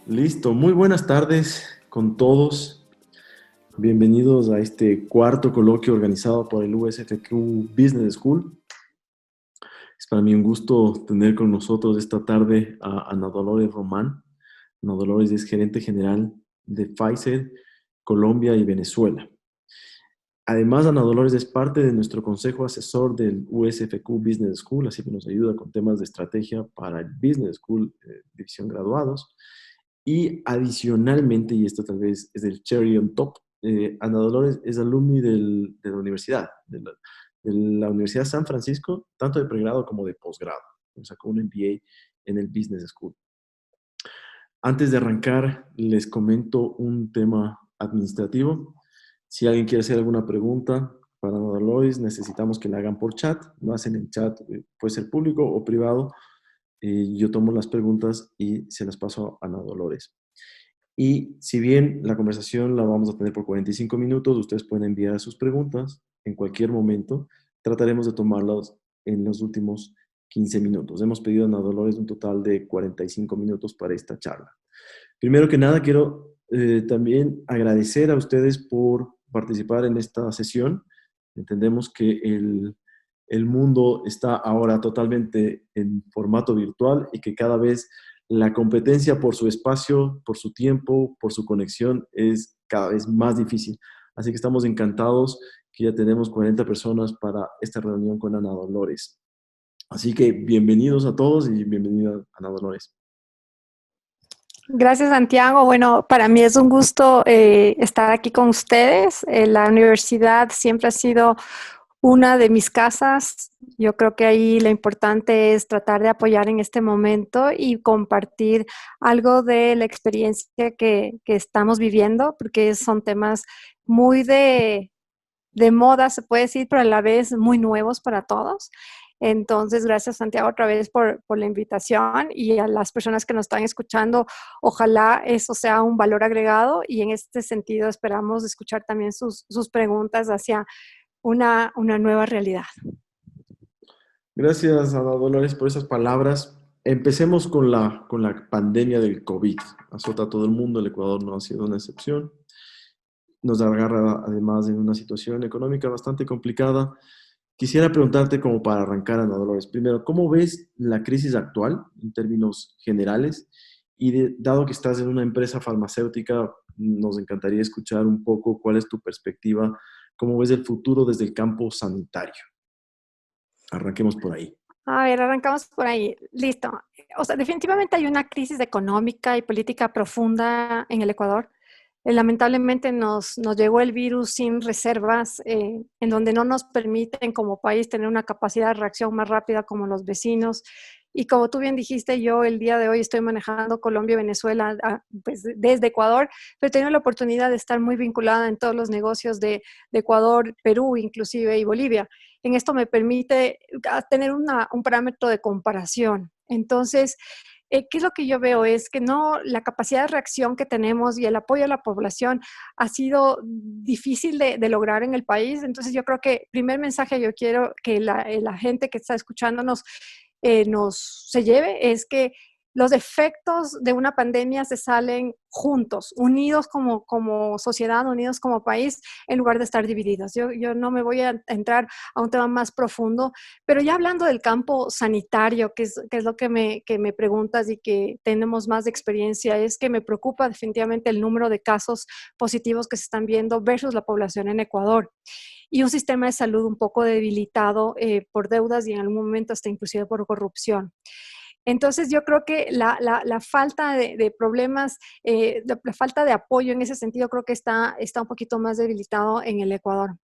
Listo, muy buenas tardes con todos. Bienvenidos a este cuarto coloquio organizado por el USFQ Business School. Es para mí un gusto tener con nosotros esta tarde a Ana Dolores Román. Ana Dolores es gerente general de Pfizer, Colombia y Venezuela. Además, Ana Dolores es parte de nuestro consejo asesor del USFQ Business School, así que nos ayuda con temas de estrategia para el Business School, división graduados. Y adicionalmente, y esto tal vez es el cherry on top, Ana Dolores es alumni de la universidad, de la Universidad San Francisco, tanto de pregrado como de posgrado. Sacó un MBA en el Business School. Antes de arrancar, les comento un tema administrativo. Si alguien quiere hacer alguna pregunta para Ana Dolores, necesitamos que la hagan por chat. Lo hacen en chat, puede ser público o privado. Yo tomo las preguntas y se las paso a Ana Dolores. Y si bien la conversación la vamos a tener por 45 minutos, ustedes pueden enviar sus preguntas en cualquier momento. Trataremos de tomarlas en los últimos 15 minutos. Hemos pedido a Ana Dolores un total de 45 minutos para esta charla. Primero que nada, quiero también agradecer a ustedes por participar en esta sesión. Entendemos que el mundo está ahora totalmente en formato virtual y que cada vez la competencia por su espacio, por su tiempo, por su conexión es cada vez más difícil. Así que estamos encantados que ya tenemos 40 personas para esta reunión con Ana Dolores. Así que bienvenidos a todos y bienvenida Ana Dolores. Gracias, Santiago. Bueno, para mí es un gusto estar aquí con ustedes. La universidad siempre ha sido una de mis casas. Yo creo que ahí lo importante es tratar de apoyar en este momento y compartir algo de la experiencia que estamos viviendo, porque son temas muy de moda, se puede decir, pero a la vez muy nuevos para todos. Entonces, gracias Santiago otra vez por la invitación y a las personas que nos están escuchando, ojalá eso sea un valor agregado y en este sentido esperamos escuchar también sus preguntas hacia una nueva realidad. Gracias, Ana Dolores, por esas palabras. Empecemos con la pandemia del COVID. Azota a todo el mundo, el Ecuador no ha sido una excepción. Nos agarra además en una situación económica bastante complicada. Quisiera preguntarte como para arrancar, Ana Dolores, primero, ¿cómo ves la crisis actual en términos generales? Y dado que estás en una empresa farmacéutica, nos encantaría escuchar un poco cuál es tu perspectiva, cómo ves el futuro desde el campo sanitario. Arranquemos por ahí. A ver, arrancamos por ahí. Listo. O sea, definitivamente hay una crisis económica y política profunda en el Ecuador. Lamentablemente nos llegó el virus sin reservas, en donde no nos permiten como país tener una capacidad de reacción más rápida como los vecinos. Y como tú bien dijiste, yo el día de hoy estoy manejando Colombia y Venezuela pues, desde Ecuador, pero he tenido la oportunidad de estar muy vinculada en todos los negocios de Ecuador, Perú inclusive y Bolivia. En esto me permite tener un parámetro de comparación. Entonces, ¿qué es lo que yo veo? Es que no, la capacidad de reacción que tenemos y el apoyo a la población ha sido difícil de lograr en el país. Entonces yo creo que primer mensaje yo quiero que la gente que está escuchándonos se lleve es que los efectos de una pandemia se salen juntos, unidos como sociedad, unidos como país, en lugar de estar divididos. Yo no me voy a entrar a un tema más profundo, pero ya hablando del campo sanitario, que es lo que me preguntas y que tenemos más de experiencia, es que me preocupa definitivamente el número de casos positivos que se están viendo versus la población en Ecuador y un sistema de salud un poco debilitado por deudas y en algún momento hasta inclusive por corrupción. Entonces yo creo que la falta de problemas, la falta de apoyo en ese sentido creo que está un poquito más debilitado en el Ecuador.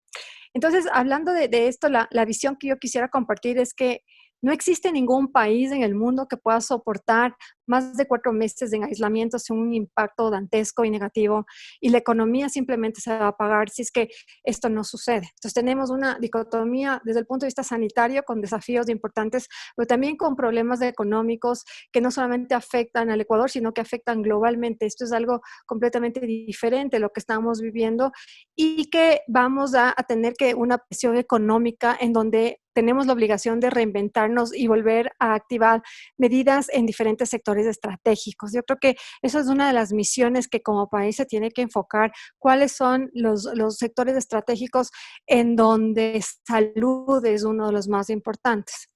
Entonces, hablando de esto, la visión que yo quisiera compartir es que no existe ningún país en el mundo que pueda soportar más de 4 meses en aislamiento sin un impacto dantesco y negativo, y la economía simplemente se va a apagar si es que esto no sucede. Entonces tenemos una dicotomía desde el punto de vista sanitario con desafíos importantes, pero también con problemas económicos que no solamente afectan al Ecuador, sino que afectan globalmente. Esto es algo completamente diferente de lo que estamos viviendo y que vamos a tener que una presión económica en donde tenemos la obligación de reinventarnos y volver a activar medidas en diferentes sectores estratégicos. Yo creo que esa es una de las misiones que como país se tiene que enfocar, cuáles son los sectores estratégicos en donde salud es uno de los más importantes.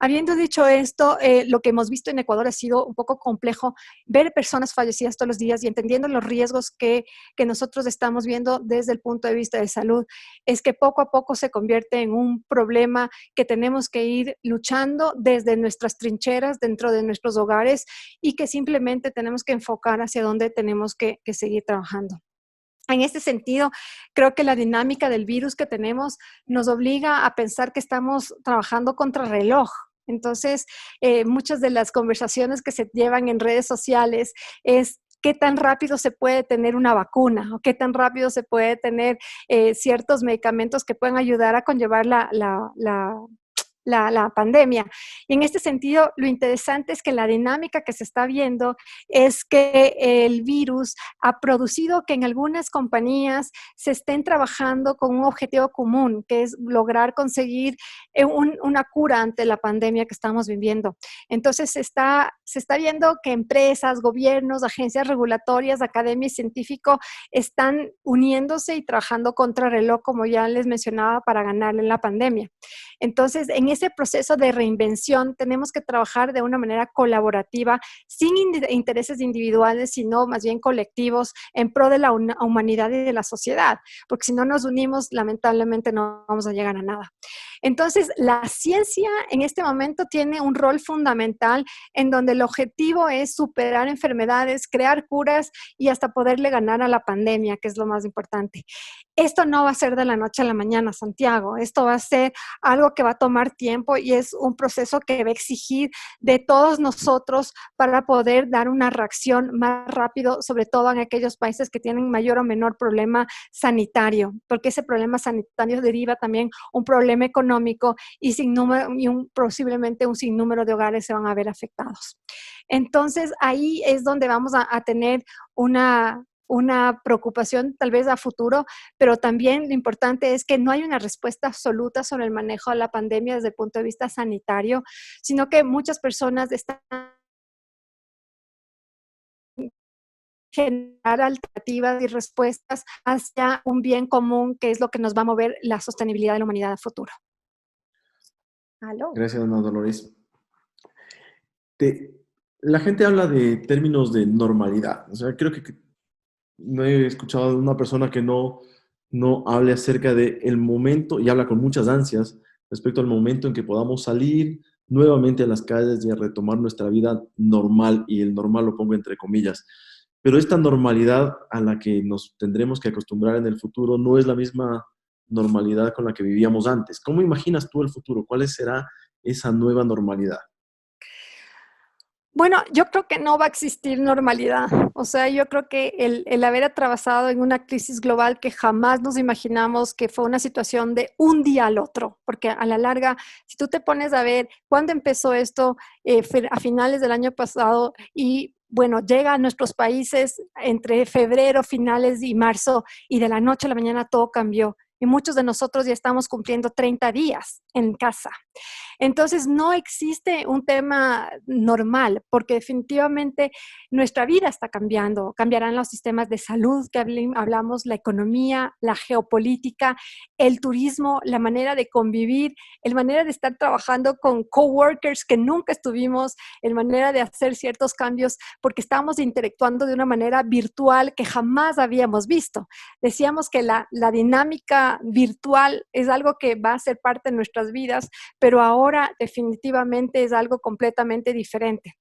Habiendo dicho esto, lo que hemos visto en Ecuador ha sido un poco complejo ver personas fallecidas todos los días y entendiendo los riesgos que nosotros estamos viendo desde el punto de vista de salud, es que poco a poco se convierte en un problema que tenemos que ir luchando desde nuestras trincheras, dentro de nuestros hogares y que simplemente tenemos que enfocar hacia dónde tenemos que seguir trabajando. En este sentido, creo que la dinámica del virus que tenemos nos obliga a pensar que estamos trabajando contra reloj. Entonces, muchas de las conversaciones que se llevan en redes sociales es qué tan rápido se puede tener una vacuna o qué tan rápido se puede tener ciertos medicamentos que puedan ayudar a conllevar la pandemia. Y en este sentido, lo interesante es que la dinámica que se está viendo es que el virus ha producido que en algunas compañías se estén trabajando con un objetivo común, que es lograr conseguir una cura ante la pandemia que estamos viviendo. Entonces, se está viendo que empresas, gobiernos, agencias regulatorias, academia y científico están uniéndose y trabajando contra reloj, como ya les mencionaba, para ganarle la pandemia. Entonces, en ese proceso de reinvención tenemos que trabajar de una manera colaborativa, sin intereses individuales, sino más bien colectivos, en pro de la humanidad y de la sociedad, porque si no nos unimos, lamentablemente no vamos a llegar a nada. Entonces, la ciencia en este momento tiene un rol fundamental en donde el objetivo es superar enfermedades, crear curas y hasta poderle ganar a la pandemia, que es lo más importante. Esto no va a ser de la noche a la mañana, Santiago. Esto va a ser algo que va a tomar tiempo y es un proceso que va a exigir de todos nosotros para poder dar una reacción más rápido, sobre todo en aquellos países que tienen mayor o menor problema sanitario, porque ese problema sanitario deriva también un problema económico y, posiblemente un sinnúmero de hogares se van a ver afectados. Entonces, ahí es donde vamos a tener una preocupación tal vez a futuro, pero también lo importante es que no hay una respuesta absoluta sobre el manejo de la pandemia desde el punto de vista sanitario, sino que muchas personas están generar alternativas y respuestas hacia un bien común, que es lo que nos va a mover la sostenibilidad de la humanidad a futuro. ¿Aló? Gracias, Ana Dolores. La gente habla de términos de normalidad. O sea, creo que no he escuchado de una persona que no hable acerca del momento y habla con muchas ansias respecto al momento en que podamos salir nuevamente a las calles y a retomar nuestra vida normal, y el normal lo pongo entre comillas. Pero esta normalidad a la que nos tendremos que acostumbrar en el futuro no es la misma normalidad con la que vivíamos antes. ¿Cómo imaginas tú el futuro? ¿Cuál será esa nueva normalidad? Bueno, yo creo que no va a existir normalidad. O sea, yo creo que el haber atravesado en una crisis global que jamás nos imaginamos, que fue una situación de un día al otro, porque a la larga, si tú te pones a ver cuándo empezó esto, a finales del año pasado y bueno, llega a nuestros países entre febrero, finales y marzo, y de la noche a la mañana todo cambió. Y muchos de nosotros ya estamos cumpliendo 30 días en casa. Entonces, no existe un tema normal, porque definitivamente nuestra vida está cambiando. Cambiarán los sistemas de salud que hablamos, la economía, la geopolítica, el turismo, la manera de convivir, la manera de estar trabajando con coworkers que nunca estuvimos, la manera de hacer ciertos cambios, porque estamos interactuando de una manera virtual que jamás habíamos visto. Decíamos que la dinámica virtual es algo que va a ser parte de nuestras vidas, pero ahora definitivamente es algo completamente diferente.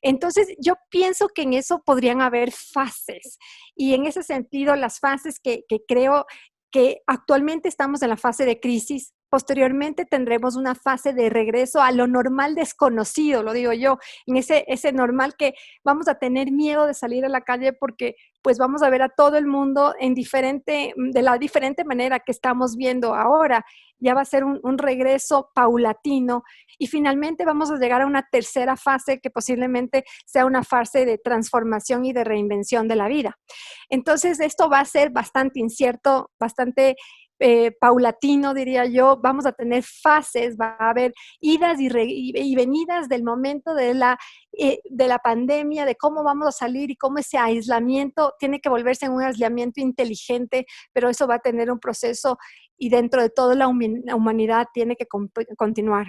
Entonces, yo pienso que en eso podrían haber fases, y en ese sentido, las fases que creo que actualmente estamos en la fase de crisis. Posteriormente tendremos una fase de regreso a lo normal desconocido, lo digo yo, en ese normal que vamos a tener miedo de salir a la calle porque pues vamos a ver a todo el mundo de la diferente manera que estamos viendo ahora. Ya va a ser un regreso paulatino y finalmente vamos a llegar a una tercera fase que posiblemente sea una fase de transformación y de reinvención de la vida. Entonces, esto va a ser bastante incierto, bastante paulatino, diría yo, vamos a tener fases, va a haber idas y venidas del momento de la pandemia, de cómo vamos a salir y cómo ese aislamiento tiene que volverse en un aislamiento inteligente, pero eso va a tener un proceso y dentro de toda la humanidad tiene que continuar.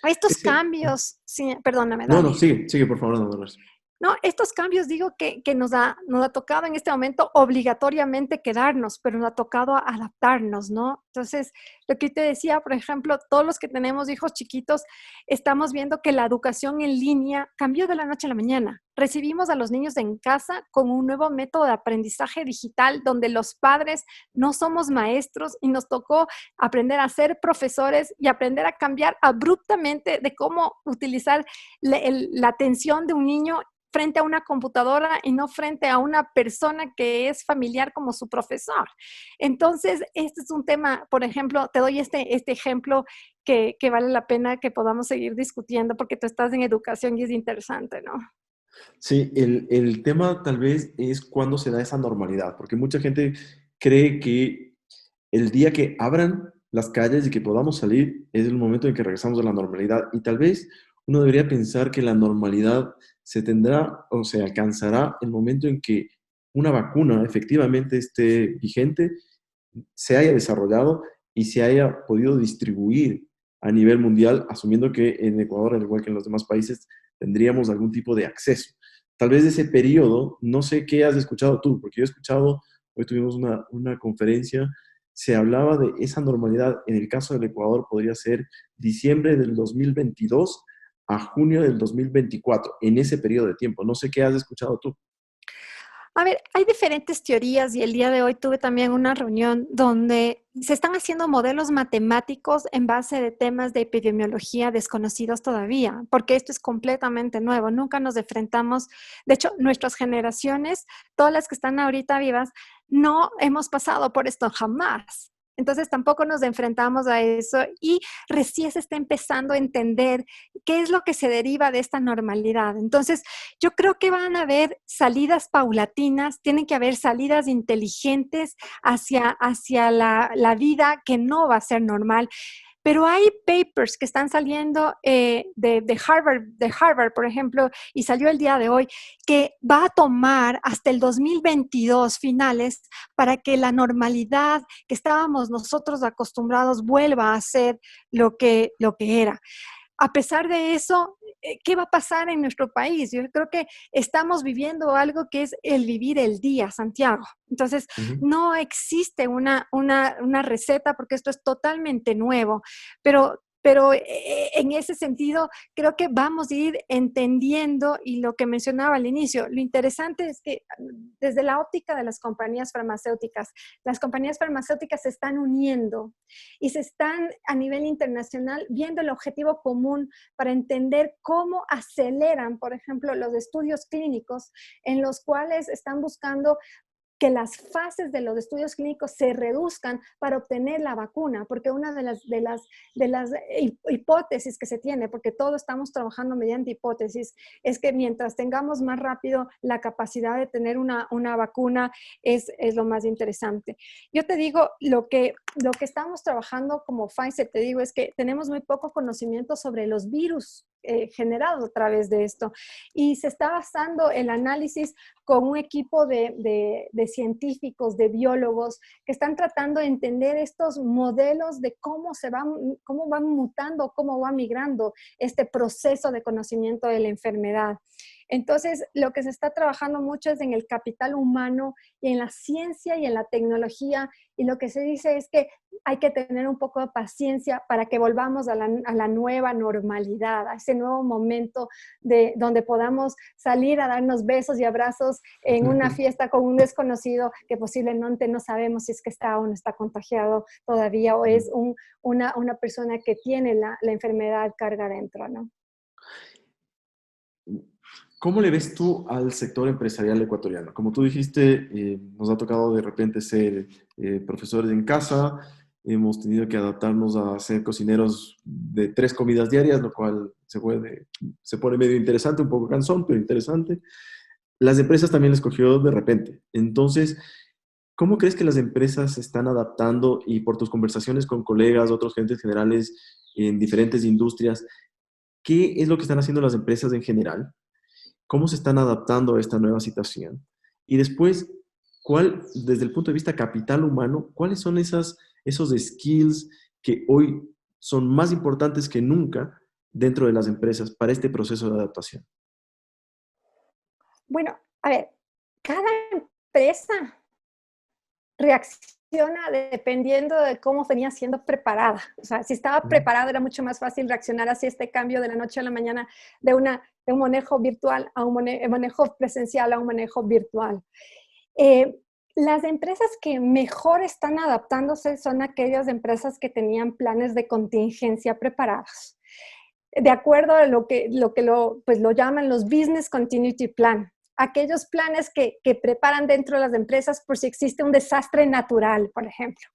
Estos Ese, cambios, sí, perdóname, no, no, dale. sigue, sigue, por favor, no, Dolores. No, estos cambios digo que nos ha tocado en este momento obligatoriamente quedarnos, pero nos ha tocado adaptarnos, ¿no? Entonces, lo que te decía, por ejemplo, todos los que tenemos hijos chiquitos, estamos viendo que la educación en línea cambió de la noche a la mañana. Recibimos a los niños en casa con un nuevo método de aprendizaje digital donde los padres no somos maestros y nos tocó aprender a ser profesores y aprender a cambiar abruptamente de cómo utilizar la atención de un niño frente a una computadora y no frente a una persona que es familiar como su profesor. Entonces, este es un tema, por ejemplo, te doy este ejemplo que vale la pena que podamos seguir discutiendo porque tú estás en educación y es interesante, ¿no? Sí, el tema tal vez es cuándo se da esa normalidad, porque mucha gente cree que el día que abran las calles y que podamos salir es el momento en que regresamos a la normalidad. Y tal vez uno debería pensar que la normalidad se tendrá o se alcanzará el momento en que una vacuna efectivamente esté vigente, se haya desarrollado y se haya podido distribuir a nivel mundial, asumiendo que en Ecuador, al igual que en los demás países, tendríamos algún tipo de acceso. Tal vez de ese periodo, no sé qué has escuchado tú, porque yo he escuchado, hoy tuvimos una conferencia, se hablaba de esa normalidad, en el caso del Ecuador podría ser diciembre del 2022 a junio del 2024, en ese periodo de tiempo. No sé qué has escuchado tú. A ver, hay diferentes teorías y el día de hoy tuve también una reunión donde se están haciendo modelos matemáticos en base de temas de epidemiología desconocidos todavía, porque esto es completamente nuevo. Nunca nos enfrentamos, de hecho, nuestras generaciones, todas las que están ahorita vivas, no hemos pasado por esto jamás. Entonces tampoco nos enfrentamos a eso y recién se está empezando a entender qué es lo que se deriva de esta normalidad. Entonces, yo creo que van a haber salidas paulatinas, tienen que haber salidas inteligentes hacia la vida que no va a ser normal. Pero hay papers que están saliendo de Harvard, por ejemplo, y salió el día de hoy, que va a tomar hasta el 2022 finales para que la normalidad que estábamos nosotros acostumbrados vuelva a ser lo que era. A pesar de eso, ¿qué va a pasar en nuestro país? Yo creo que estamos viviendo algo que es el vivir el día, Santiago. Entonces, Ujú. no existe una receta porque esto es totalmente nuevo, pero en ese sentido creo que vamos a ir entendiendo y lo que mencionaba al inicio, lo interesante es que desde la óptica de las compañías farmacéuticas se están uniendo y se están a nivel internacional viendo el objetivo común para entender cómo aceleran, por ejemplo, los estudios clínicos en los cuales están buscando que las fases de los estudios clínicos se reduzcan para obtener la vacuna, porque una de las hipótesis que se tiene, porque todos estamos trabajando mediante hipótesis, es que mientras tengamos más rápido la capacidad de tener una vacuna, es lo más interesante. Yo te digo, lo que estamos trabajando como Pfizer, te digo, es que tenemos muy poco conocimiento sobre los virus generados a través de esto. Y se está basando el análisis con un equipo de científicos, de biólogos, que están tratando de entender estos modelos de cómo van mutando, cómo va migrando este proceso de conocimiento de la enfermedad. Entonces, lo que se está trabajando mucho es en el capital humano y en la ciencia y en la tecnología. Y lo que se dice es que hay que tener un poco de paciencia para que volvamos a la nueva normalidad, a ese nuevo momento donde podamos salir a darnos besos y abrazos en una fiesta con un desconocido que posiblemente no sabemos si es que está o no está contagiado todavía o es una persona que tiene la enfermedad carga dentro, ¿no? ¿Cómo le ves tú al sector empresarial ecuatoriano? Como tú dijiste, nos ha tocado de repente ser profesores en casa, hemos tenido que adaptarnos a ser cocineros de 3 comidas diarias, lo cual se pone medio interesante, un poco cansón, pero interesante. Las empresas también les cogió de repente. Entonces, ¿Cómo crees que las empresas se están adaptando y por tus conversaciones con colegas, otros gerentes generales en diferentes industrias, qué es lo que están haciendo las empresas en general? ¿Cómo se están adaptando a esta nueva situación? Y después, desde el punto de vista capital humano, cuáles son esos skills que hoy son más importantes que nunca dentro de las empresas para este proceso de adaptación? Bueno, a ver, cada empresa reacciona dependiendo de cómo venía siendo preparada. O sea, si estaba Ujú. preparado era mucho más fácil reaccionar hacia este cambio de la noche a la mañana de un manejo virtual a un manejo presencial a un manejo virtual. Eh, las empresas que mejor están adaptándose son aquellas empresas que tenían planes de contingencia preparados. De acuerdo a pues lo llaman los Business Continuity Plan, aquellos planes que preparan dentro de las empresas por si existe un desastre natural, por ejemplo.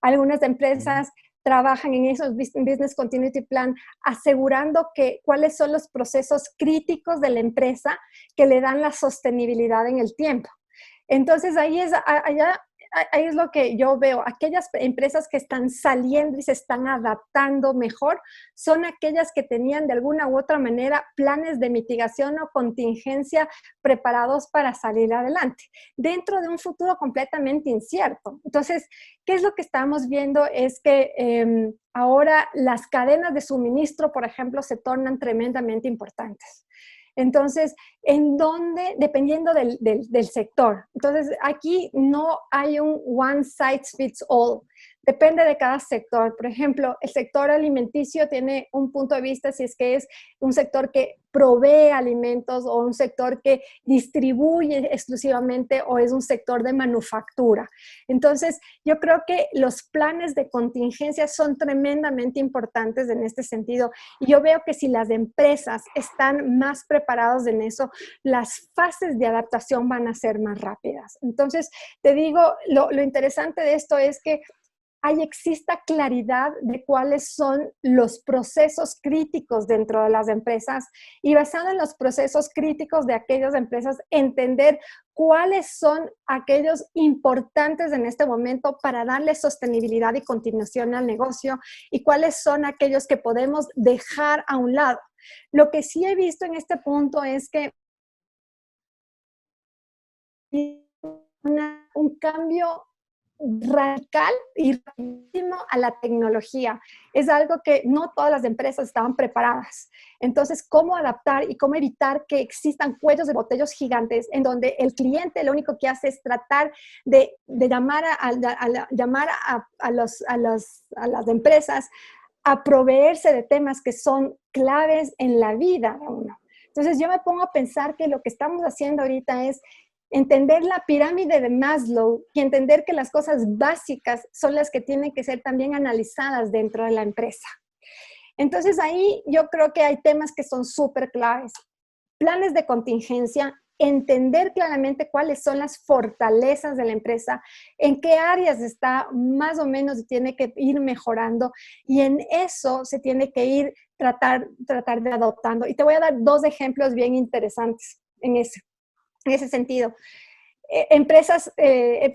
Algunas empresas trabajan en esos Business Continuity Plan asegurando cuáles son los procesos críticos de la empresa que le dan la sostenibilidad en el tiempo. Entonces ahí es lo que yo veo. Aquellas empresas que están saliendo y se están adaptando mejor son aquellas que tenían de alguna u otra manera planes de mitigación o contingencia preparados para salir adelante, dentro de un futuro completamente incierto. Entonces, ¿qué es lo que estamos viendo? Es que ahora las cadenas de suministro, por ejemplo, se tornan tremendamente importantes. Entonces, dependiendo del sector. Entonces, aquí no hay un one size fits all. Depende de cada sector. Por ejemplo, el sector alimenticio tiene un punto de vista si es que es un sector que provee alimentos o un sector que distribuye exclusivamente o es un sector de manufactura. Entonces, yo creo que los planes de contingencia son tremendamente importantes en este sentido. Y yo veo que si las empresas están más preparadas en eso, las fases de adaptación van a ser más rápidas. Entonces, te digo, lo interesante de esto es que exista claridad de cuáles son los procesos críticos dentro de las empresas y basado en los procesos críticos de aquellas empresas, entender cuáles son aquellos importantes en este momento para darle sostenibilidad y continuación al negocio y cuáles son aquellos que podemos dejar a un lado. Lo que sí he visto en este punto es que un cambio radical y rapidísimo a la tecnología. Es algo que no todas las empresas estaban preparadas. Entonces, ¿cómo adaptar y cómo evitar que existan cuellos de botellos gigantes en donde el cliente lo único que hace es tratar de llamar a las empresas a proveerse de temas que son claves en la vida de uno? Entonces, yo me pongo a pensar que lo que estamos haciendo ahorita es entender la pirámide de Maslow y entender que las cosas básicas son las que tienen que ser también analizadas dentro de la empresa. Entonces ahí yo creo que hay temas que son súper claves. Planes de contingencia, entender claramente cuáles son las fortalezas de la empresa, en qué áreas está más o menos y tiene que ir mejorando y en eso se tiene que ir tratar de adoptando. Y te voy a dar dos ejemplos bien interesantes en ese sentido.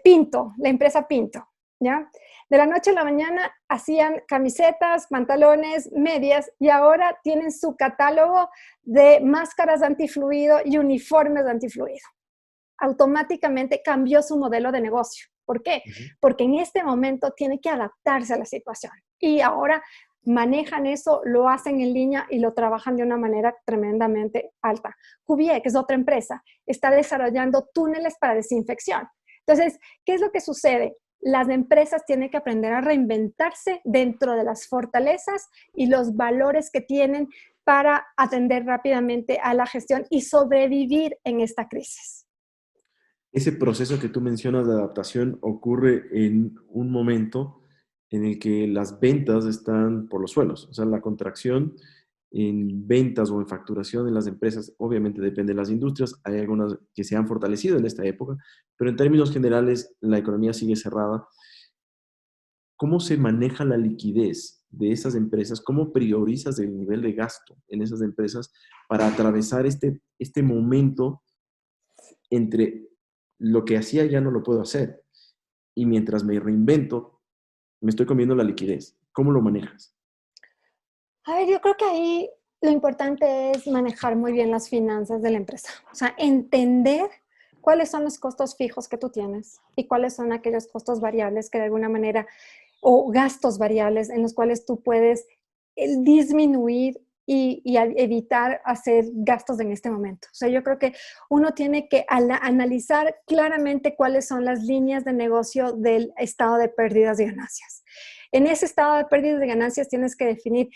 Pinto, la empresa Pinto, ¿ya? De la noche a la mañana hacían camisetas, pantalones, medias y ahora tienen su catálogo de máscaras antifluido y uniformes antifluido. Automáticamente cambió su modelo de negocio. ¿Por qué? Porque en este momento tiene que adaptarse a la situación. Y ahora manejan eso, lo hacen en línea y lo trabajan de una manera tremendamente alta. Cuvier, que es otra empresa, está desarrollando túneles para desinfección. Entonces, ¿qué es lo que sucede? Las empresas tienen que aprender a reinventarse dentro de las fortalezas y los valores que tienen para atender rápidamente a la gestión y sobrevivir en esta crisis. Ese proceso que tú mencionas de adaptación ocurre en un momento en el que las ventas están por los suelos. O sea, la contracción en ventas o en facturación en las empresas obviamente depende de las industrias. Hay algunas que se han fortalecido en esta época, pero en términos generales la economía sigue cerrada. ¿Cómo se maneja la liquidez de esas empresas? ¿Cómo priorizas el nivel de gasto en esas empresas para atravesar este momento entre lo que hacía ya no lo puedo hacer? y mientras me reinvento, me estoy comiendo la liquidez. ¿Cómo lo manejas? A ver, yo creo que ahí lo importante es manejar muy bien las finanzas de la empresa. O sea, entender cuáles son los costos fijos que tú tienes y cuáles son aquellos costos variables que de alguna manera, o gastos variables en los cuales tú puedes disminuir y evitar hacer gastos en este momento. O sea, yo creo que uno tiene que analizar claramente cuáles son las líneas de negocio del estado de pérdidas y ganancias. En ese estado de pérdidas y ganancias tienes que definir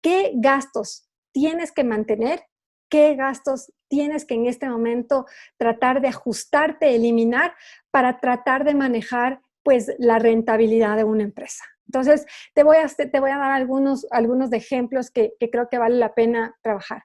qué gastos tienes que mantener, qué gastos tienes que en este momento tratar de ajustarte, eliminar para tratar de manejar pues la rentabilidad de una empresa. Entonces, te voy a dar algunos de ejemplos que creo que vale la pena trabajar.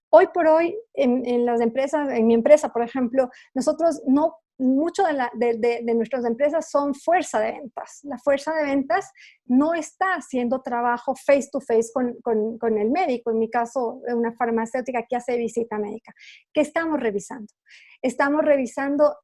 Hoy por hoy, en las empresas, en mi empresa, por ejemplo, nosotros no, mucho de nuestras empresas son fuerza de ventas. La fuerza de ventas no está haciendo trabajo face to face con el médico. En mi caso, una farmacéutica que hace visita médica. ¿Qué estamos revisando? Estamos revisando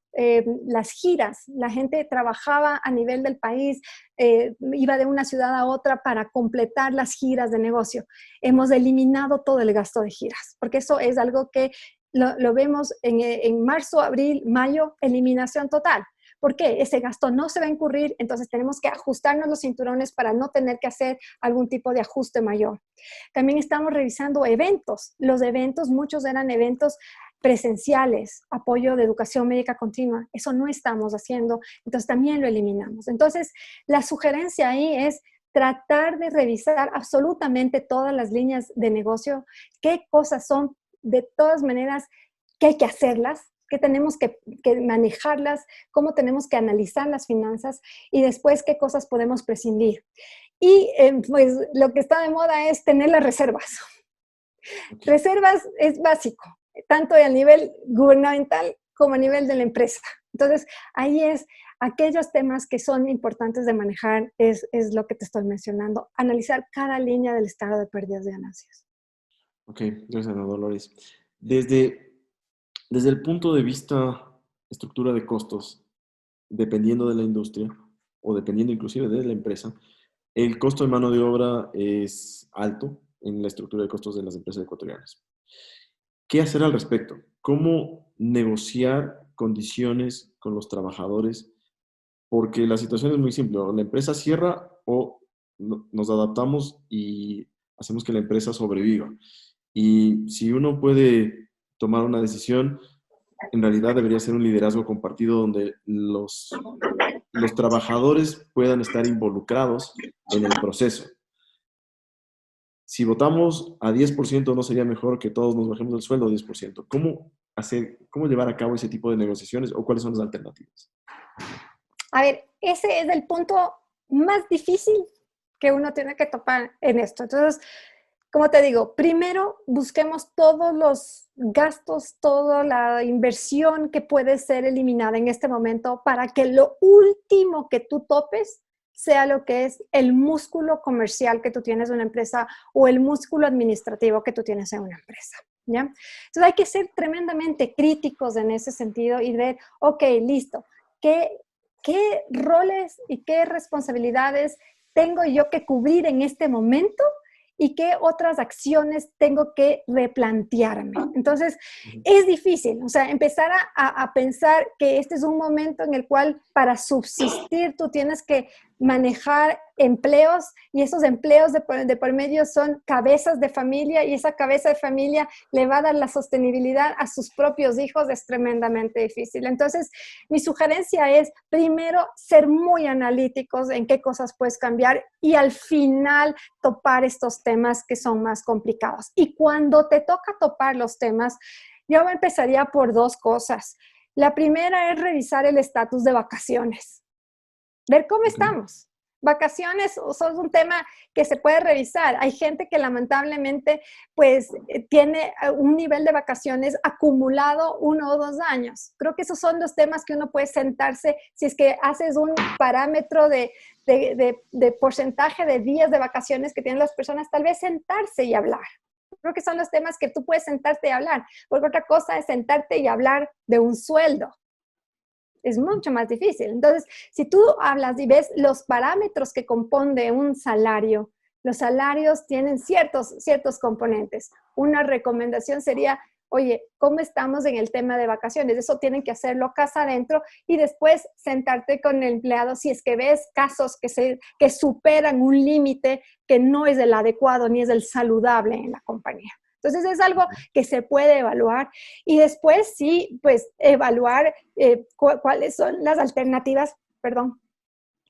las giras. La gente trabajaba a nivel del país, iba de una ciudad a otra para completar las giras de negocio. Hemos eliminado todo el gasto de giras, porque eso es algo que lo vemos en marzo, abril, mayo, eliminación total. ¿Por qué? Ese gasto no se va a incurrir, entonces tenemos que ajustarnos los cinturones para no tener que hacer algún tipo de ajuste mayor. También estamos revisando eventos. Los eventos, muchos eran eventos presenciales, apoyo de educación médica continua. Eso no estamos haciendo, entonces también lo eliminamos. Entonces, la sugerencia ahí es tratar de revisar absolutamente todas las líneas de negocio, qué cosas son de todas maneras que hay que hacerlas, que tenemos que manejarlas, cómo tenemos que analizar las finanzas y después qué cosas podemos prescindir. Y pues lo que está de moda es tener las reservas. Okay. Reservas es básico, tanto a nivel gubernamental como a nivel de la empresa. Entonces, ahí es aquellos temas que son importantes de manejar, es lo que te estoy mencionando, analizar cada línea del estado de pérdidas de ganancias. Ok, gracias, Ana Dolores. Desde el punto de vista estructura de costos, dependiendo de la industria o dependiendo inclusive de la empresa, el costo de mano de obra es alto en la estructura de costos de las empresas ecuatorianas. ¿Qué hacer al respecto? ¿Cómo negociar condiciones con los trabajadores? Porque la situación es muy simple. O la empresa cierra o nos adaptamos y hacemos que la empresa sobreviva. Y si uno puede tomar una decisión, en realidad debería ser un liderazgo compartido donde los trabajadores puedan estar involucrados en el proceso. Si votamos a 10%, ¿no sería mejor que todos nos bajemos el sueldo a 10%? ¿Cómo llevar a cabo ese tipo de negociaciones o cuáles son las alternativas? A ver, ese es el punto más difícil que uno tiene que topar en esto. Entonces, como te digo, primero busquemos todos los gastos, toda la inversión que puede ser eliminada en este momento para que lo último que tú topes sea lo que es el músculo comercial que tú tienes en una empresa o el músculo administrativo que tú tienes en una empresa. ¿Ya? Entonces hay que ser tremendamente críticos en ese sentido y ver, ok, listo, ¿qué roles y qué responsabilidades tengo yo que cubrir en este momento y qué otras acciones tengo que replantearme? Entonces, es difícil, o sea, empezar a pensar que este es un momento en el cual para subsistir tú tienes que manejar empleos y esos empleos de por medio son cabezas de familia y esa cabeza de familia le va a dar la sostenibilidad a sus propios hijos, es tremendamente difícil. Entonces, mi sugerencia es primero ser muy analíticos en qué cosas puedes cambiar y al final topar estos temas que son más complicados. Y cuando te toca topar los temas, yo empezaría por dos cosas. La primera es revisar el estatus de vacaciones. Ver cómo estamos. Vacaciones son un tema que se puede revisar. Hay gente que lamentablemente pues tiene un nivel de vacaciones acumulado 1 o 2 años. Creo que esos son los temas que uno puede sentarse si es que haces un parámetro de porcentaje de días de vacaciones que tienen las personas, tal vez sentarse y hablar. Creo que son los temas que tú puedes sentarte y hablar, porque otra cosa es sentarte y hablar de un sueldo. es mucho más difícil. Entonces, si tú hablas y ves los parámetros que compone un salario, los salarios tienen ciertos componentes. Una recomendación sería, oye, ¿cómo estamos en el tema de vacaciones? Eso tienen que hacerlo casa adentro y después sentarte con el empleado si es que ves casos que superan un límite que no es el adecuado ni es el saludable en la compañía. Entonces es algo que se puede evaluar y después sí, pues evaluar cuáles son las alternativas,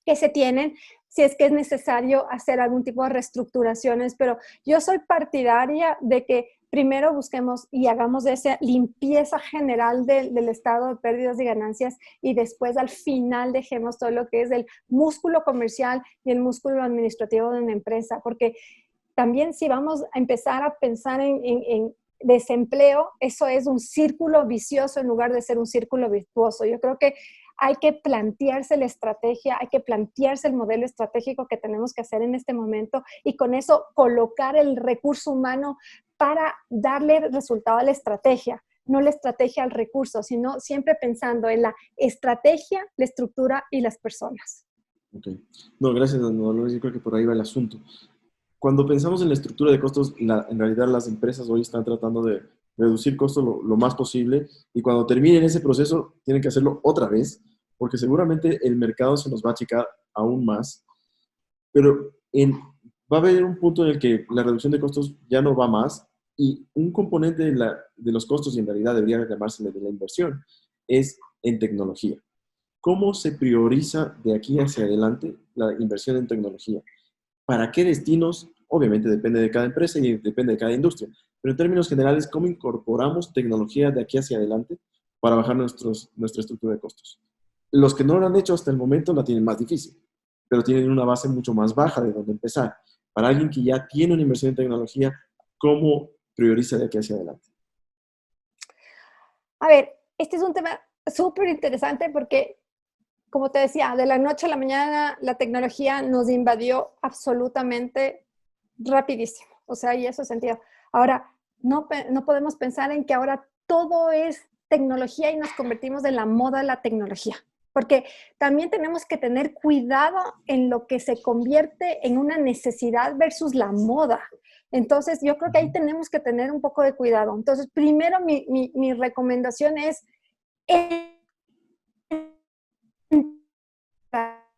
que se tienen si es que es necesario hacer algún tipo de reestructuraciones, pero yo soy partidaria de que primero busquemos y hagamos esa limpieza general del estado de pérdidas y ganancias y después al final dejemos todo lo que es el músculo comercial y el músculo administrativo de una empresa, porque también si vamos a empezar a pensar en desempleo, eso es un círculo vicioso en lugar de ser un círculo virtuoso. Yo creo que hay que plantearse la estrategia, hay que plantearse el modelo estratégico que tenemos que hacer en este momento y con eso colocar el recurso humano para darle resultado a la estrategia, no la estrategia al recurso, sino siempre pensando en la estrategia, la estructura y las personas. Ok. No, gracias, Dolores. Yo creo que por ahí va el asunto. Cuando pensamos en la estructura de costos, en realidad las empresas hoy están tratando de reducir costos lo más posible y cuando terminen ese proceso tienen que hacerlo otra vez porque seguramente el mercado se nos va a achicar aún más, pero va a haber un punto en el que la reducción de costos ya no va más y un componente de los costos, y en realidad debería llamársele de la inversión, es en tecnología. ¿Cómo se prioriza de aquí hacia adelante la inversión en tecnología? ¿Para qué destinos? Obviamente depende de cada empresa y depende de cada industria, pero en términos generales, ¿cómo incorporamos tecnología de aquí hacia adelante para bajar nuestra estructura de costos? Los que no lo han hecho hasta el momento la tienen más difícil, pero tienen una base mucho más baja de donde empezar. Para alguien que ya tiene una inversión en tecnología, ¿cómo prioriza de aquí hacia adelante? A ver, este es un tema súper interesante porque, como te decía, de la noche a la mañana la tecnología nos invadió absolutamente rapidísimo. O sea, y eso es sentido. Ahora, no podemos pensar en que ahora todo es tecnología y nos convertimos en la moda de la tecnología. Porque también tenemos que tener cuidado en lo que se convierte en una necesidad versus la moda. Entonces, yo creo que ahí tenemos que tener un poco de cuidado. Entonces, primero mi recomendación es,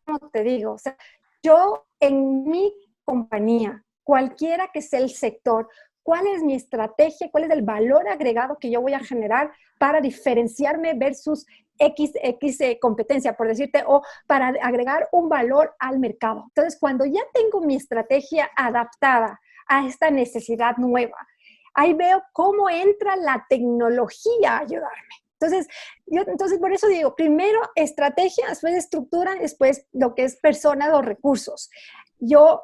como te digo, o sea, yo en mi compañía, cualquiera que sea el sector, ¿cuál es mi estrategia? ¿Cuál es el valor agregado que yo voy a generar para diferenciarme versus X competencia, por decirte, o para agregar un valor al mercado? Entonces, cuando ya tengo mi estrategia adaptada a esta necesidad nueva, ahí veo cómo entra la tecnología a ayudarme. Entonces, por eso digo, primero estrategia, después estructura, después lo que es personas o recursos. Yo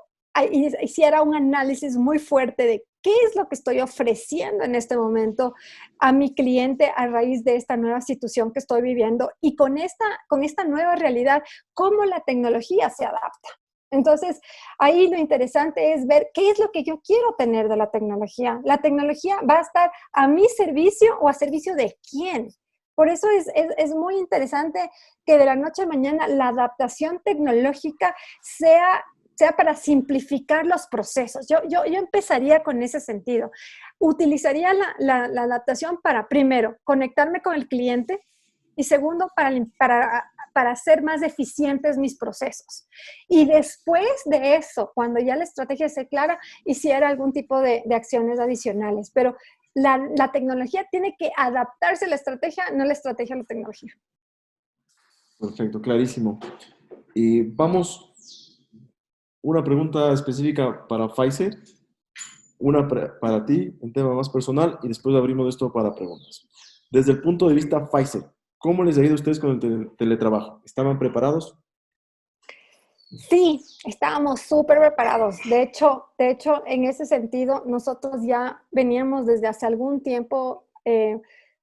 hiciera un análisis muy fuerte de qué es lo que estoy ofreciendo en este momento a mi cliente a raíz de esta nueva situación que estoy viviendo y con esta nueva realidad, cómo la tecnología se adapta. Entonces, ahí lo interesante es ver qué es lo que yo quiero tener de la tecnología. ¿La tecnología va a estar a mi servicio o a servicio de quién? Por eso es muy interesante que de la noche a mañana la adaptación tecnológica sea para simplificar los procesos. Yo empezaría con ese sentido. Utilizaría la adaptación para, primero, conectarme con el cliente y segundo, para hacer más eficientes mis procesos. Y después de eso, cuando ya la estrategia esté clara, hiciera algún tipo de acciones adicionales. Pero la tecnología tiene que adaptarse a la estrategia, no la estrategia a la tecnología. Perfecto, clarísimo. Y vamos, una pregunta específica para Pfizer, una para ti, en tema más personal, y después abrimos esto para preguntas. Desde el punto de vista Pfizer, ¿cómo les ha ido a ustedes con el teletrabajo? ¿Estaban preparados? Sí, estábamos súper preparados. De hecho, en ese sentido, nosotros ya veníamos desde hace algún tiempo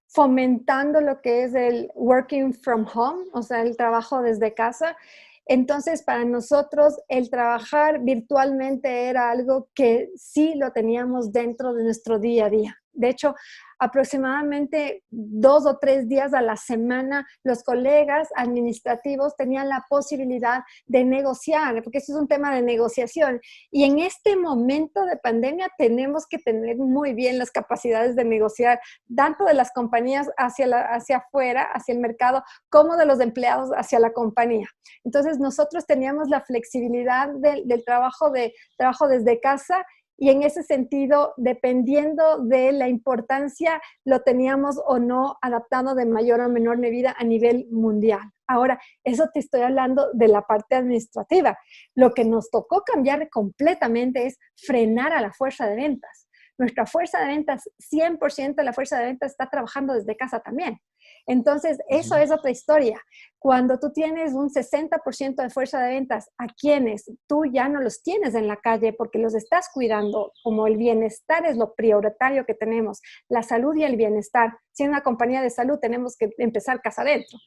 fomentando lo que es el working from home, o sea, el trabajo desde casa. Entonces, para nosotros, el trabajar virtualmente era algo que sí lo teníamos dentro de nuestro día a día. De hecho, aproximadamente 2 o 3 días a la semana, los colegas administrativos tenían la posibilidad de negociar, porque eso es un tema de negociación. Y en este momento de pandemia tenemos que tener muy bien las capacidades de negociar, tanto de las compañías hacia afuera, hacia el mercado, como de los empleados hacia la compañía. Entonces, nosotros teníamos la flexibilidad del trabajo desde casa. Y en ese sentido, dependiendo de la importancia, lo teníamos o no adaptado de mayor o menor medida a nivel mundial. Ahora, eso te estoy hablando de la parte administrativa. Lo que nos tocó cambiar completamente es frenar a la fuerza de ventas. Nuestra fuerza de ventas, 100% de la fuerza de ventas está trabajando desde casa también. Entonces, eso es otra historia. Cuando tú tienes un 60% de fuerza de ventas a quienes tú ya no los tienes en la calle porque los estás cuidando, como el bienestar es lo prioritario que tenemos, la salud y el bienestar. Si en una compañía de salud tenemos que empezar casa adentro.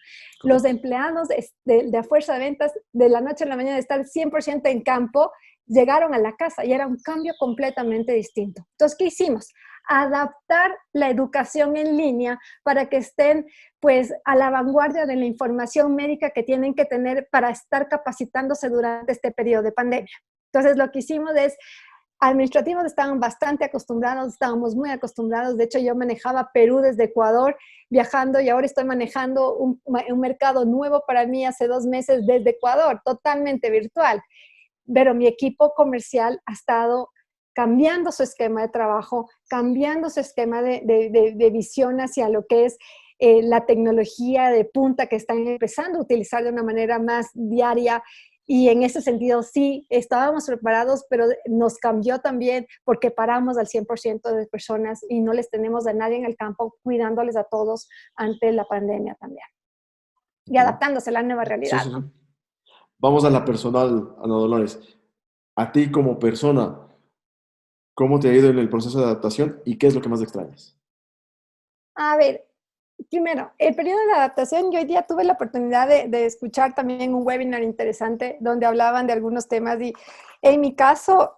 Los empleados de fuerza de ventas de la noche a la mañana de estar 100% en campo, llegaron a la casa y era un cambio completamente distinto. Entonces, ¿qué hicimos? Adaptar la educación en línea para que estén pues a la vanguardia de la información médica que tienen que tener para estar capacitándose durante este periodo de pandemia. Entonces, lo que hicimos es, administrativos estaban bastante acostumbrados, estábamos muy acostumbrados. De hecho, yo manejaba Perú desde Ecuador viajando y ahora estoy manejando un mercado nuevo para mí hace 2 meses desde Ecuador, totalmente virtual. Pero mi equipo comercial ha estado cambiando su esquema de trabajo, cambiando su esquema de visión hacia lo que es la tecnología de punta que están empezando a utilizar de una manera más diaria. Y en ese sentido sí, estábamos preparados, pero nos cambió también porque paramos al 100% de personas y no les tenemos a nadie en el campo cuidándoles a todos ante la pandemia también. Y adaptándose a la nueva realidad. Sí, sí, sí. Vamos a la personal, Ana Dolores. A ti como persona, ¿cómo te ha ido en el proceso de adaptación y qué es lo que más extrañas? A ver, primero, el periodo de adaptación, yo hoy día tuve la oportunidad de escuchar también un webinar interesante donde hablaban de algunos temas y en mi caso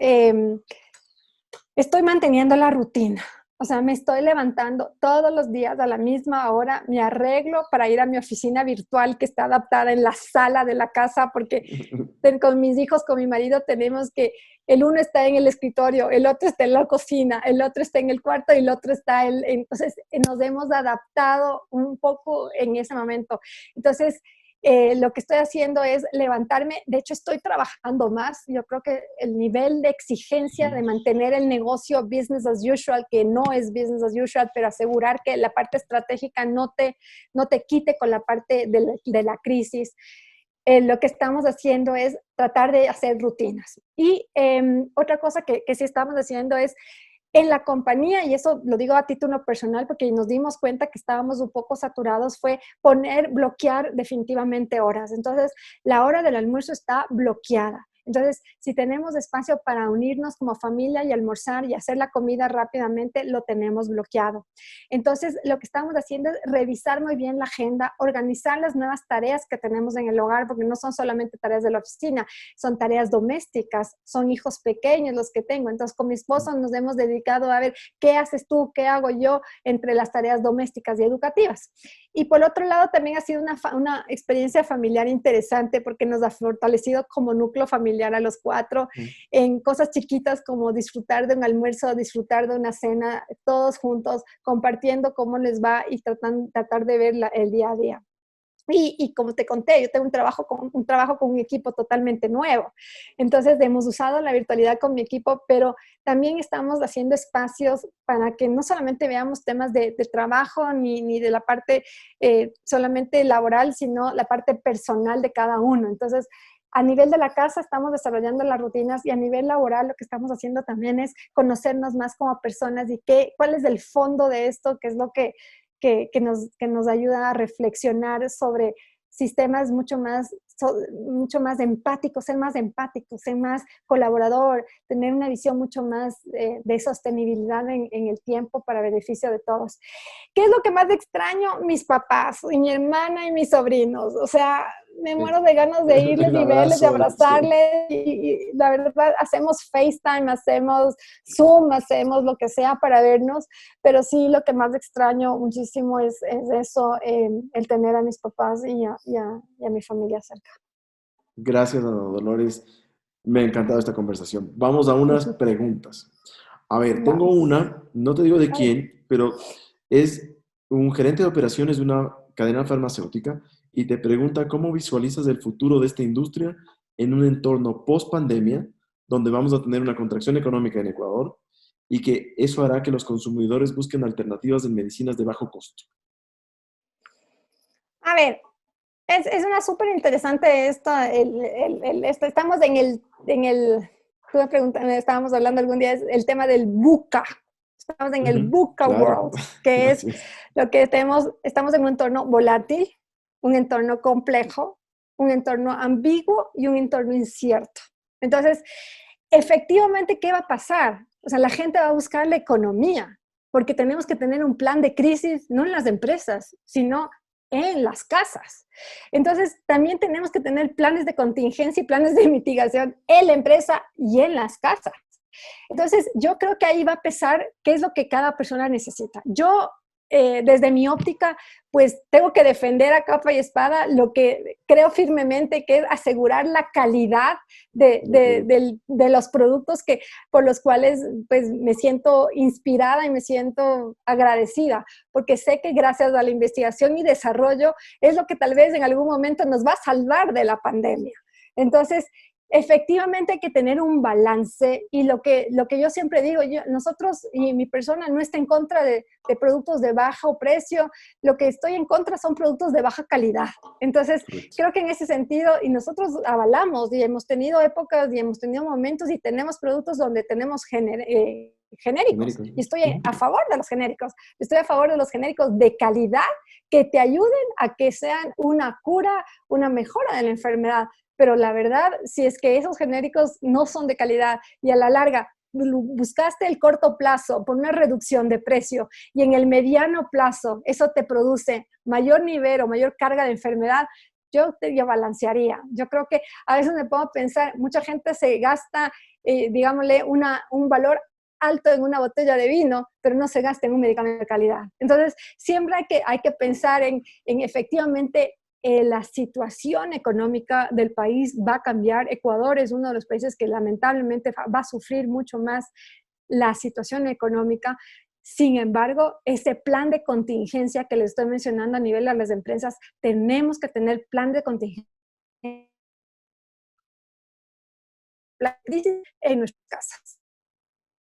estoy manteniendo la rutina. O sea, me estoy levantando todos los días a la misma hora, me arreglo para ir a mi oficina virtual que está adaptada en la sala de la casa porque con mis hijos, con mi marido, tenemos que el uno está en el escritorio, el otro está en la cocina, el otro está en el cuarto y el otro está entonces nos hemos adaptado un poco en ese momento. Entonces, lo que estoy haciendo es levantarme, de hecho estoy trabajando más, yo creo que el nivel de exigencia de mantener el negocio business as usual, que no es business as usual, pero asegurar que la parte estratégica no te quite con la parte de la crisis. Lo que estamos haciendo es tratar de hacer rutinas. Y otra cosa que sí estamos haciendo es en la compañía, y eso lo digo a título personal porque nos dimos cuenta que estábamos un poco saturados, fue bloquear definitivamente horas. Entonces, la hora del almuerzo está bloqueada. Entonces, si tenemos espacio para unirnos como familia y almorzar y hacer la comida rápidamente, lo tenemos bloqueado. Entonces, lo que estamos haciendo es revisar muy bien la agenda, organizar las nuevas tareas que tenemos en el hogar, porque no son solamente tareas de la oficina, son tareas domésticas, son hijos pequeños los que tengo. Entonces, con mi esposo nos hemos dedicado a ver qué haces tú, qué hago yo entre las tareas domésticas y educativas. Y por otro lado, también ha sido una experiencia familiar interesante porque nos ha fortalecido como núcleo familiar a los 4 en cosas chiquitas como disfrutar de un almuerzo, disfrutar de una cena, todos juntos, compartiendo cómo les va y tratar de ver el día a día. Y como te conté, yo tengo un trabajo con un equipo totalmente nuevo. Entonces, hemos usado la virtualidad con mi equipo, pero también estamos haciendo espacios para que no solamente veamos temas de trabajo ni de la parte solamente laboral, sino la parte personal de cada uno. Entonces, a nivel de la casa estamos desarrollando las rutinas y a nivel laboral lo que estamos haciendo también es conocernos más como personas y cuál es el fondo de esto, qué es lo que nos ayuda a reflexionar sobre sistemas mucho más mucho más empático, ser más colaborador, tener una visión mucho más de sostenibilidad en el tiempo para beneficio de todos. ¿Qué es lo que más extraño? Mis papás y mi hermana y mis sobrinos. O sea, me muero de ganas de irles El y verles, de abrazo, sí. abrazarles. Y la verdad, hacemos FaceTime, hacemos Zoom, hacemos lo que sea para vernos. Pero sí, lo que más extraño muchísimo es eso, el tener a mis papás y a mi familia cerca. Gracias, Ana Dolores. Me ha encantado esta conversación. Vamos a unas preguntas. A ver, tengo Vamos. una, no te digo de Vale. quién, pero es un gerente de operaciones de una cadena farmacéutica y te pregunta cómo visualizas el futuro de esta industria en un entorno post pandemia, donde vamos a tener una contracción económica en Ecuador y que eso hará que los consumidores busquen alternativas en medicinas de bajo costo. A ver, es una súper interesante esta, estamos tú me preguntas, estábamos hablando algún día, es el tema del VUCA. Estamos en el Ujú, VUCA claro, World, que es así es. lo que estamos en un entorno volátil, un entorno complejo, un entorno ambiguo y un entorno incierto. Entonces, efectivamente, ¿qué va a pasar? O sea, la gente va a buscar la economía, porque tenemos que tener un plan de crisis, no en las empresas, sino en las casas. Entonces, también tenemos que tener planes de contingencia y planes de mitigación en la empresa y en las casas. Entonces, yo creo que ahí va a pesar qué es lo que cada persona necesita. Yo, desde mi óptica, pues tengo que defender a capa y espada lo que creo firmemente que es asegurar la calidad de los productos por los cuales pues, me siento inspirada y me siento agradecida, porque sé que gracias a la investigación y desarrollo es lo que tal vez en algún momento nos va a salvar de la pandemia. Entonces, efectivamente hay que tener un balance y lo que yo siempre digo, nosotros y mi persona no está en contra de productos de bajo precio, lo que estoy en contra son productos de baja calidad. Entonces, Correcto. creo que en ese sentido, y nosotros avalamos y hemos tenido épocas y hemos tenido momentos y tenemos productos donde tenemos genéricos. Genéricos. Y estoy Ujú. a favor de los genéricos. Estoy a favor de los genéricos de calidad que te ayuden a que sean una cura, una mejora de la enfermedad. Pero la verdad, si es que esos genéricos no son de calidad y a la larga buscaste el corto plazo por una reducción de precio y en el mediano plazo eso te produce mayor nivel o mayor carga de enfermedad, yo balancearía. Yo creo que a veces me pongo a pensar, mucha gente se gasta, digámosle, un valor alto en una botella de vino, pero no se gasta en un medicamento de calidad. Entonces, siempre hay que pensar en efectivamente la situación económica del país va a cambiar. Ecuador es uno de los países que lamentablemente va a sufrir mucho más la situación económica. Sin embargo, ese plan de contingencia que les estoy mencionando a nivel de las empresas, tenemos que tener plan de contingencia en nuestras casas.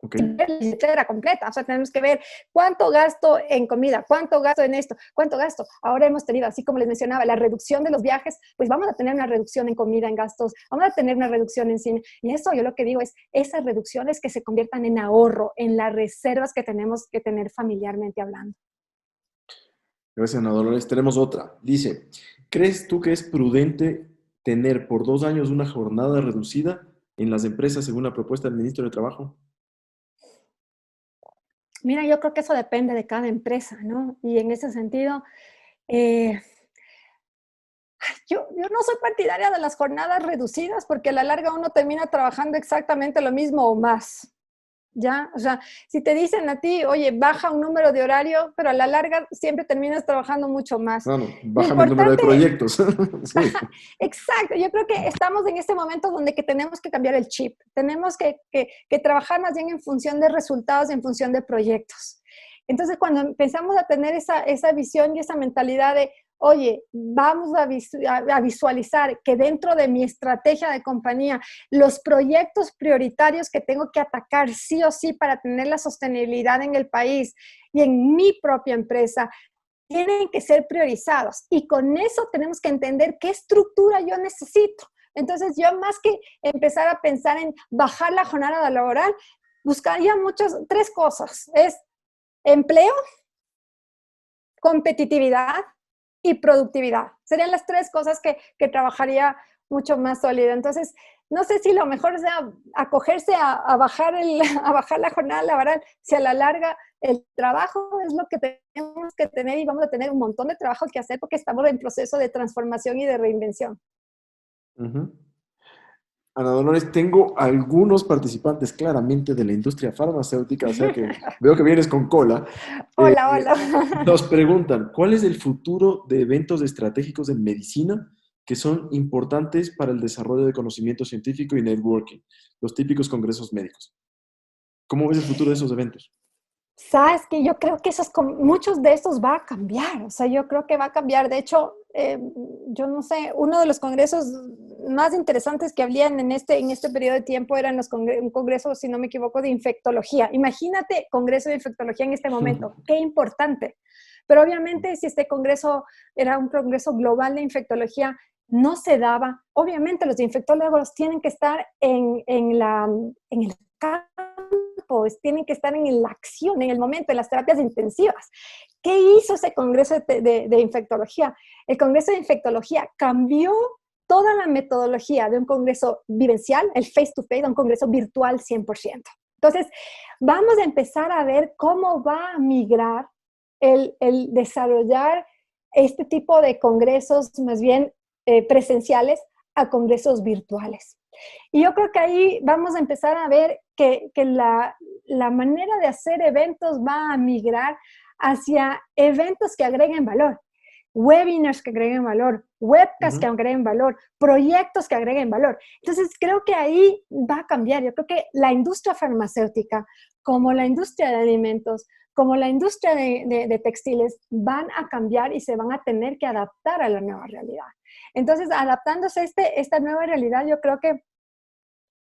Ok. La billetera completa, o sea, tenemos que ver cuánto gasto en comida, cuánto gasto en esto, cuánto gasto. Ahora hemos tenido, así como les mencionaba, la reducción de los viajes, pues vamos a tener una reducción en comida, en gastos, vamos a tener una reducción en cine. Y eso yo lo que digo es, esas reducciones que se conviertan en ahorro, en las reservas que tenemos que tener familiarmente hablando. Gracias, Ana Dolores. Tenemos otra. Dice, ¿crees tú que es prudente tener por 2 años una jornada reducida en las empresas según la propuesta del ministro de Trabajo? Mira, yo creo que eso depende de cada empresa, ¿no? Y en ese sentido, eh, yo no soy partidaria de las jornadas reducidas porque a la larga uno termina trabajando exactamente lo mismo o más. ¿Ya? O sea, si te dicen a ti, oye, baja un número de horario, pero a la larga siempre terminas trabajando mucho más. Bueno, Lo bájame el número de importante, proyectos. Sí. exacto, yo creo que estamos en este momento donde que tenemos que cambiar el chip, tenemos que trabajar más bien en función de resultados, en función de proyectos. Entonces, cuando empezamos a tener esa visión y esa mentalidad de, oye, vamos a visualizar que dentro de mi estrategia de compañía, los proyectos prioritarios que tengo que atacar sí o sí para tener la sostenibilidad en el país y en mi propia empresa, tienen que ser priorizados. Y con eso tenemos que entender qué estructura yo necesito. Entonces, yo más que empezar a pensar en bajar la jornada laboral, buscaría tres cosas. Es empleo, competitividad y productividad. Serían las tres cosas que trabajaría mucho más sólido. Entonces, no sé si lo mejor sea acogerse a bajar, a bajar la jornada laboral, si a la larga el trabajo es lo que tenemos que tener y vamos a tener un montón de trabajo que hacer porque estamos en proceso de transformación y de reinvención. Ujú. Ana Dolores, tengo algunos participantes claramente de la industria farmacéutica, o sea que veo que vienes con cola. Eh, Hola, hola. Nos preguntan, ¿cuál es el futuro de eventos estratégicos en medicina que son importantes para el desarrollo de conocimiento científico y networking? Los típicos congresos médicos. ¿Cómo ves el futuro de esos eventos? Sabes que yo creo que muchos de estos va a cambiar, o sea, yo creo que va a cambiar. De hecho, yo no sé, uno de los congresos más interesantes que habían en este periodo de tiempo eran un congreso, si no me equivoco, de infectología. Imagínate congreso de infectología en este momento, qué importante. Pero obviamente si este congreso era un congreso global de infectología, no se daba. Obviamente los infectólogos tienen que estar en el campo, pues tienen que estar en la acción, en el momento, en las terapias intensivas. ¿Qué hizo ese congreso de infectología? El congreso de infectología cambió toda la metodología de un congreso vivencial, el face-to-face, a un congreso virtual 100%. Entonces, vamos a empezar a ver cómo va a migrar el desarrollar este tipo de congresos, más bien presenciales, a congresos virtuales. Y yo creo que ahí vamos a empezar a ver que la manera de hacer eventos va a migrar hacia eventos que agreguen valor, webinars que agreguen valor, webcasts que agreguen valor, proyectos que agreguen valor. Entonces, creo que ahí va a cambiar. Yo creo que la industria farmacéutica, como la industria de alimentos, como la industria de textiles, van a cambiar y se van a tener que adaptar a la nueva realidad. Entonces, adaptándose a esta nueva realidad, yo creo que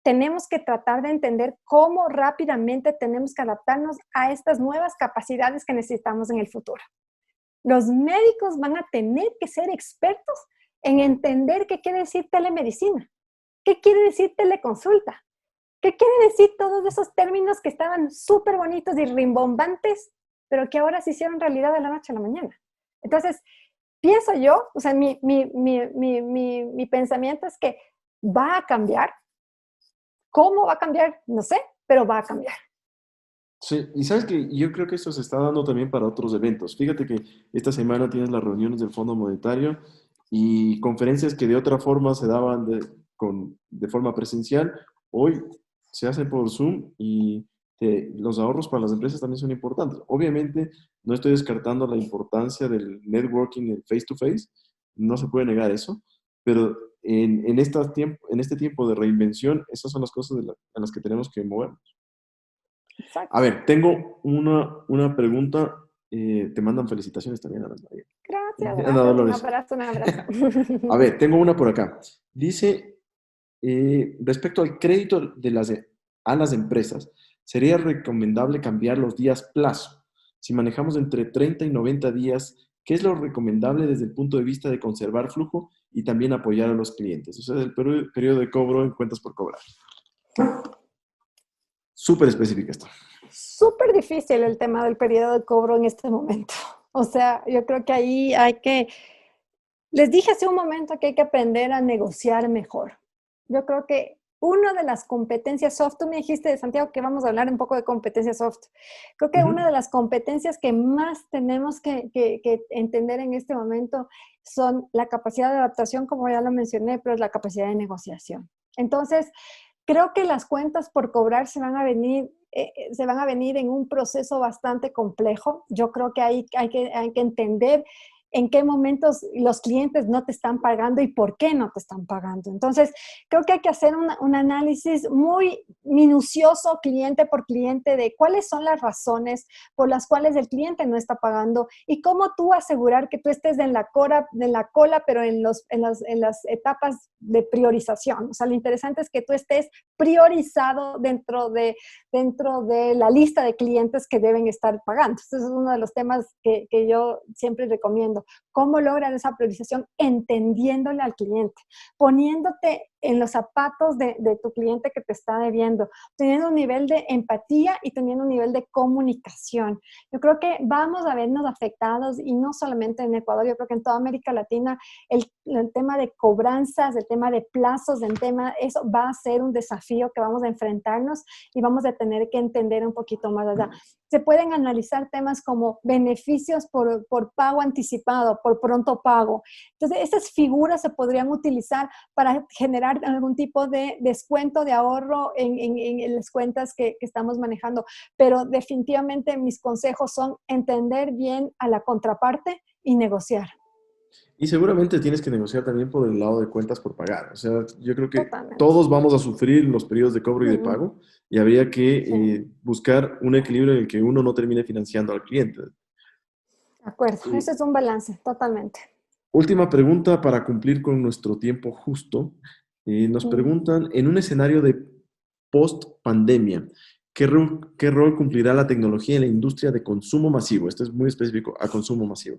tenemos que tratar de entender cómo rápidamente tenemos que adaptarnos a estas nuevas capacidades que necesitamos en el futuro. Los médicos van a tener que ser expertos en entender qué quiere decir telemedicina, qué quiere decir teleconsulta, qué quiere decir todos esos términos que estaban súper bonitos y rimbombantes, pero que ahora se hicieron realidad de la noche a la mañana. Entonces, pienso yo, o sea, mi pensamiento es que va a cambiar. ¿Cómo va a cambiar? No sé, pero va a cambiar. Sí, y sabes que yo creo que eso se está dando también para otros eventos. Fíjate que esta semana tienes las reuniones del Fondo Monetario y conferencias que de otra forma se daban de forma presencial, hoy se hacen por Zoom y los ahorros para las empresas también son importantes. Obviamente, no estoy descartando la importancia del networking, el face to face, no se puede negar eso, pero en este tiempo de reinvención, esas son las cosas a las que tenemos que mover. A Exacto. ver, tengo una pregunta. Te mandan felicitaciones también, Ana María. Gracias, Ana gracias. Un Dolores. abrazo, un abrazo. A ver, tengo una por acá. Dice, respecto al crédito a las empresas, ¿sería recomendable cambiar los días plazo? Si manejamos entre 30 y 90 días, ¿qué es lo recomendable desde el punto de vista de conservar flujo y también apoyar a los clientes? O sea, el periodo de cobro en cuentas por cobrar. Súper específica esto. Súper difícil el tema del periodo de cobro en este momento. O sea, yo creo que ahí les dije hace un momento que hay que aprender a negociar mejor. Yo creo que una de las competencias soft, tú me dijiste, Santiago, que vamos a hablar un poco de competencias soft. Creo que una de las competencias que más tenemos que entender en este momento son la capacidad de adaptación, como ya lo mencioné, pero es la capacidad de negociación. Entonces, creo que las cuentas por cobrar se van a venir en un proceso bastante complejo. Yo creo que hay que entender en qué momentos los clientes no te están pagando y por qué no te están pagando. Entonces, creo que hay que hacer un análisis muy minucioso, cliente por cliente, de cuáles son las razones por las cuales el cliente no está pagando y cómo tú asegurar que tú estés en la cola, pero en las etapas de priorización. O sea, lo interesante es que tú estés priorizado dentro de la lista de clientes que deben estar pagando. Este es uno de los temas que yo siempre recomiendo. ¿Cómo lograr esa priorización? Entendiéndole al cliente, poniéndote en los zapatos de tu cliente que te está debiendo, teniendo un nivel de empatía y teniendo un nivel de comunicación. Yo creo que vamos a vernos afectados, y no solamente en Ecuador, yo creo que en toda América Latina, el tema de cobranzas, el tema de plazos, eso va a ser un desafío que vamos a enfrentarnos y vamos a tener que entender un poquito más allá. Se pueden analizar temas como beneficios por pago anticipado, por pronto pago. Entonces, esas figuras se podrían utilizar para generar algún tipo de descuento, de ahorro en las cuentas que estamos manejando. Pero definitivamente mis consejos son entender bien a la contraparte y negociar. Y seguramente tienes que negociar también por el lado de cuentas por pagar. O sea, yo creo que Totalmente. todos vamos a sufrir los periodos de cobro y de Mm, pago y habría que sí, buscar un equilibrio en el que uno no termine financiando al cliente. de acuerdo. Y Eso es un balance, totalmente. última pregunta para cumplir con nuestro tiempo justo. Nos Mm. preguntan, en un escenario de post-pandemia, ¿qué rol cumplirá la tecnología en la industria de consumo masivo? Esto es muy específico, a consumo masivo.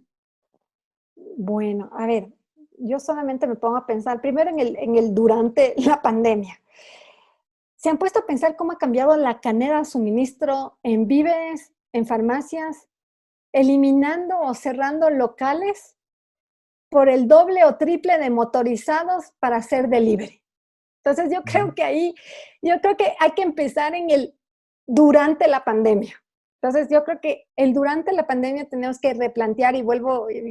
Bueno, a ver, yo solamente me pongo a pensar primero en el durante la pandemia. ¿Se han puesto a pensar cómo ha cambiado la cadena de suministro en víveres, en farmacias, eliminando o cerrando locales por el doble o triple de motorizados para hacer delivery? Entonces yo creo que hay que empezar en el durante la pandemia. Entonces yo creo que el durante la pandemia tenemos que replantear, y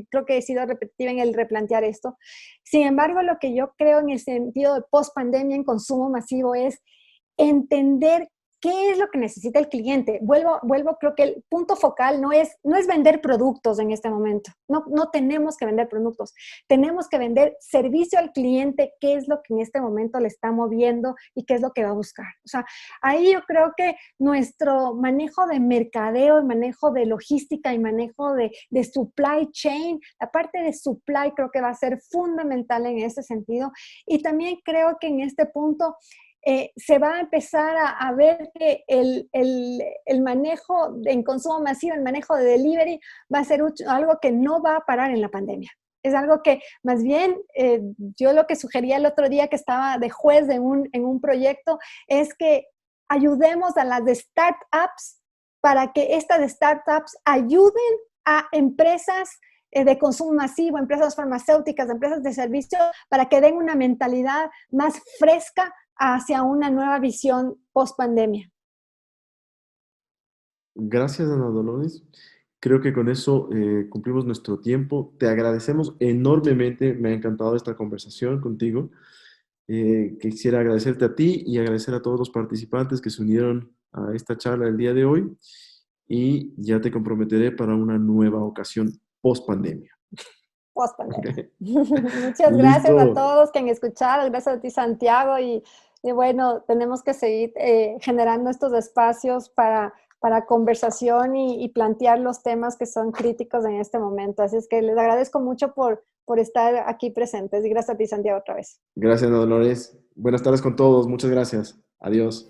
creo que he sido repetitiva en el replantear esto. Sin embargo, lo que yo creo en el sentido de post pandemia en consumo masivo es entender qué es lo que necesita el cliente. Creo que el punto focal no es vender productos en este momento. No tenemos que vender productos. Tenemos que vender servicio al cliente, qué es lo que en este momento le está moviendo y qué es lo que va a buscar. O sea, ahí yo creo que nuestro manejo de mercadeo, el manejo de logística y manejo de supply chain, la parte de supply creo que va a ser fundamental en ese sentido. Y también creo que en este punto se va a empezar a ver que el manejo en consumo masivo, el manejo de delivery, va a ser algo que no va a parar en la pandemia. Es algo que más bien, yo lo que sugería el otro día que estaba de juez en un proyecto, es que ayudemos a las startups para que estas startups ayuden a empresas de consumo masivo, empresas farmacéuticas, empresas de servicio, para que den una mentalidad más fresca hacia una nueva visión post pandemia. Gracias, Ana Dolores. Creo que con eso cumplimos nuestro tiempo. Te agradecemos enormemente. Me ha encantado esta conversación contigo. Quisiera agradecerte a ti y agradecer a todos los participantes que se unieron a esta charla el día de hoy. Y ya te comprometeré para una nueva ocasión post pandemia. Post pandemia. Muchas gracias a Listo. todos que han escuchado. Gracias a ti, Santiago. Y bueno, tenemos que seguir generando estos espacios para conversación y plantear los temas que son críticos en este momento. Así es que les agradezco mucho por estar aquí presentes, y gracias a ti, Santiago, otra vez. Gracias, Ana Dolores. Buenas tardes con todos. Muchas gracias. Adiós.